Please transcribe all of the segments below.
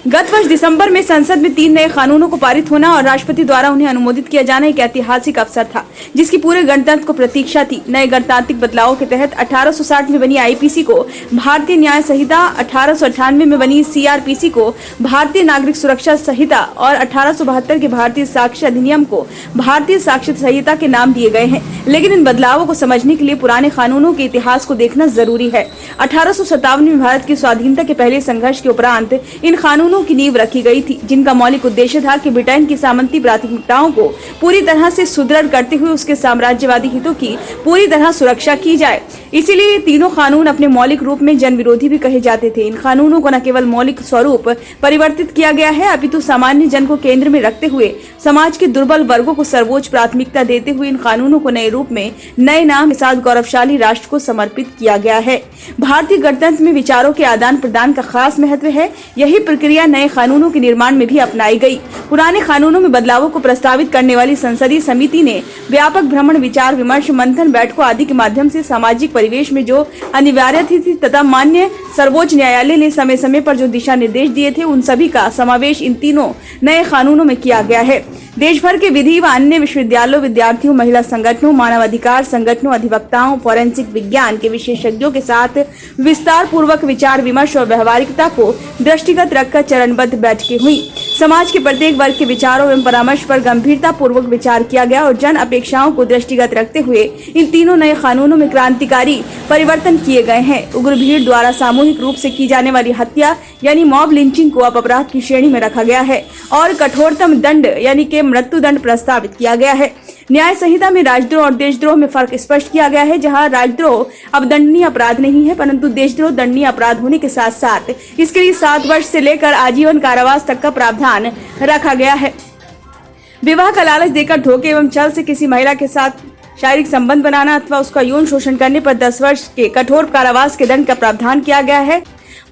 गत वर्ष दिसंबर में संसद में 3 नए कानूनों को पारित होना और राष्ट्रपति द्वारा उन्हें अनुमोदित किया जाना एक ऐतिहासिक अवसर था, जिसकी पूरे गणतंत्र को प्रतीक्षा थी। नए गणतांत्रिक बदलावों के तहत 1860 में बनी आईपीसी को भारतीय न्याय संहिता, 1898 में बनी सीआरपीसी को भारतीय नागरिक सुरक्षा संहिता और 1872 के भारतीय साक्ष्य अधिनियम को भारतीय साक्ष्य संहिता के नाम दिए गए हैं। लेकिन इन बदलावों को समझने के लिए पुराने कानूनों के इतिहास को देखना जरूरी है। 1857 में भारत की स्वाधीनता के पहले संघर्ष के उपरांत इन कानूनों की नींव रखी गई थी, जिनका मौलिक उद्देश्य था कि ब्रिटेन की सामंती प्राथमिकताओं को पूरी तरह से सुदृढ़ करते हुए उसके साम्राज्यवादी हितों की पूरी तरह सुरक्षा की जाए। इसीलिए ये तीनों कानून अपने मौलिक रूप में जन विरोधी भी कहे जाते थे। इन कानूनों को न केवल मौलिक स्वरूप परिवर्तित किया गया है, अपितु सामान्य जन को केंद्र में रखते हुए समाज के दुर्बल वर्गों को सर्वोच्च प्राथमिकता देते हुए इन कानूनों को नए रूप में नए नाम के साथ गौरवशाली राष्ट्र को समर्पित किया गया है। भारतीय गणतंत्र में विचारों के आदान प्रदान का खास महत्व है। यही प्रक्रिया नए कानूनों के निर्माण में भी अपनाई गई। पुराने कानूनों में बदलावों को प्रस्तावित करने वाली संसदीय समिति ने व्यापक भ्रमण, विचार विमर्श, मंथन, बैठकों आदि के माध्यम से सामाजिक परिवेश में जो अनिवार्य थी तथा माननीय सर्वोच्च न्यायालय ने समय समय पर जो दिशा निर्देश दिए थे, उन सभी का समावेश इन तीनों नए कानूनों में किया गया है। देश भर के विधि व अन्य विश्वविद्यालयों, विद्यार्थियों, महिला संगठनों, मानवाधिकार संगठनों, अधिवक्ताओं, फोरेंसिक विज्ञान के विशेषज्ञों के साथ विस्तार पूर्वक विचार विमर्श और व्यवहारिकता को दृष्टिगत रखकर चरणबद्ध बैठकें हुई। समाज के प्रत्येक वर्ग के विचारों एवं परामर्श पर गंभीरता पूर्वक विचार किया गया और जन अपेक्षाओं को दृष्टिगत रखते हुए इन तीनों नए कानूनों में क्रांतिकारी परिवर्तन किए गए हैं। उग्र भीड़ द्वारा सामूहिक रूप से की जाने वाली हत्या यानी मॉब लिंचिंग को अपराध की श्रेणी में रखा गया है और कठोरतम दंड यानी कि मृत्युदंड प्रस्तावित किया गया है। न्याय संहिता में राजद्रोह और देशद्रोह में फर्क स्पष्ट किया गया है। जहां राजद्रोह अब दंडनीय अपराध नहीं है, परंतु देशद्रोह दंडनीय अपराध होने के साथ साथ इसके लिए 7 वर्ष से लेकर आजीवन कारावास तक का प्रावधान रखा गया है। विवाह का लालच देकर धोखे एवं छल से किसी महिला के साथ शारीरिक संबंध बनाना अथवा उसका यौन शोषण करने पर 10 वर्ष के कठोर कारावास के दंड का प्रावधान किया गया है।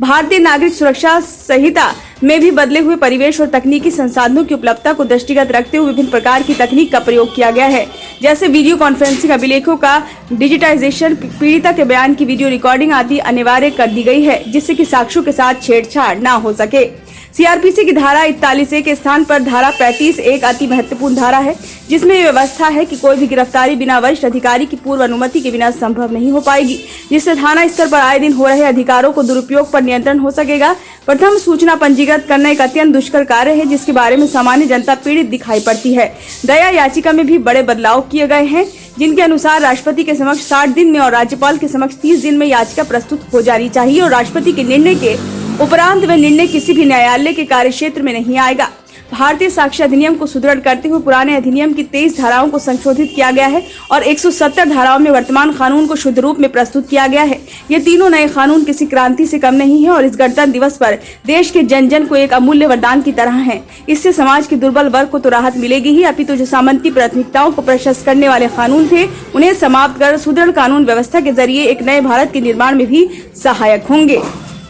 भारतीय नागरिक सुरक्षा संहिता में भी बदले हुए परिवेश और तकनीकी संसाधनों की उपलब्धता को दृष्टिगत रखते हुए विभिन्न प्रकार की तकनीक का प्रयोग किया गया है, जैसे वीडियो कॉन्फ्रेंसिंग, अभिलेखों का डिजिटाइजेशन, पीड़िता के बयान की वीडियो रिकॉर्डिंग आदि अनिवार्य कर दी गई है, जिससे कि साक्ष्यों के साथ छेड़छाड़ न हो सके। सीआरपीसी की धारा 41A के स्थान पर धारा 35A अति महत्वपूर्ण धारा है, जिसमें यह व्यवस्था है कि कोई भी गिरफ्तारी बिना वरिष्ठ अधिकारी की पूर्व अनुमति के बिना संभव नहीं हो पाएगी, जिससे थाना स्तर पर आए दिन हो रहे अधिकारों को दुरुपयोग पर नियंत्रण हो सकेगा। प्रथम सूचना पंजीकृत करना एक अत्यंत दुष्कर कार्य है, जिसके बारे में सामान्य जनता पीड़ित दिखाई पड़ती है। दया याचिका में भी बड़े बदलाव किए गए हैं, जिनके अनुसार राष्ट्रपति के समक्ष 60 दिन में और राज्यपाल के समक्ष 30 दिन में याचिका प्रस्तुत हो जानी चाहिए और राष्ट्रपति के निर्णय के उपरांत वह निर्णय किसी भी न्यायालय के कार्यक्षेत्र में नहीं आएगा। भारतीय साक्ष्य अधिनियम को सुदृढ़ करते हुए पुराने अधिनियम की 23 धाराओं को संशोधित किया गया है और 170 धाराओं में वर्तमान कानून को शुद्ध रूप में प्रस्तुत किया गया है। ये तीनों नए कानून किसी क्रांति से कम नहीं है और इस गणतंत्र दिवस पर देश के जन जन को एक अमूल्य वरदान की तरह है। इससे समाज के दुर्बल वर्ग को तो राहत मिलेगी ही, अपितु जो सामंती प्राथमिकताओं को प्रशस्त करने वाले कानून थे, उन्हें समाप्त कर सुदृढ़ कानून व्यवस्था के जरिए एक नए भारत के निर्माण में भी सहायक होंगे।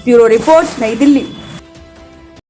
ब्यूरो रिपोर्ट, नई दिल्ली।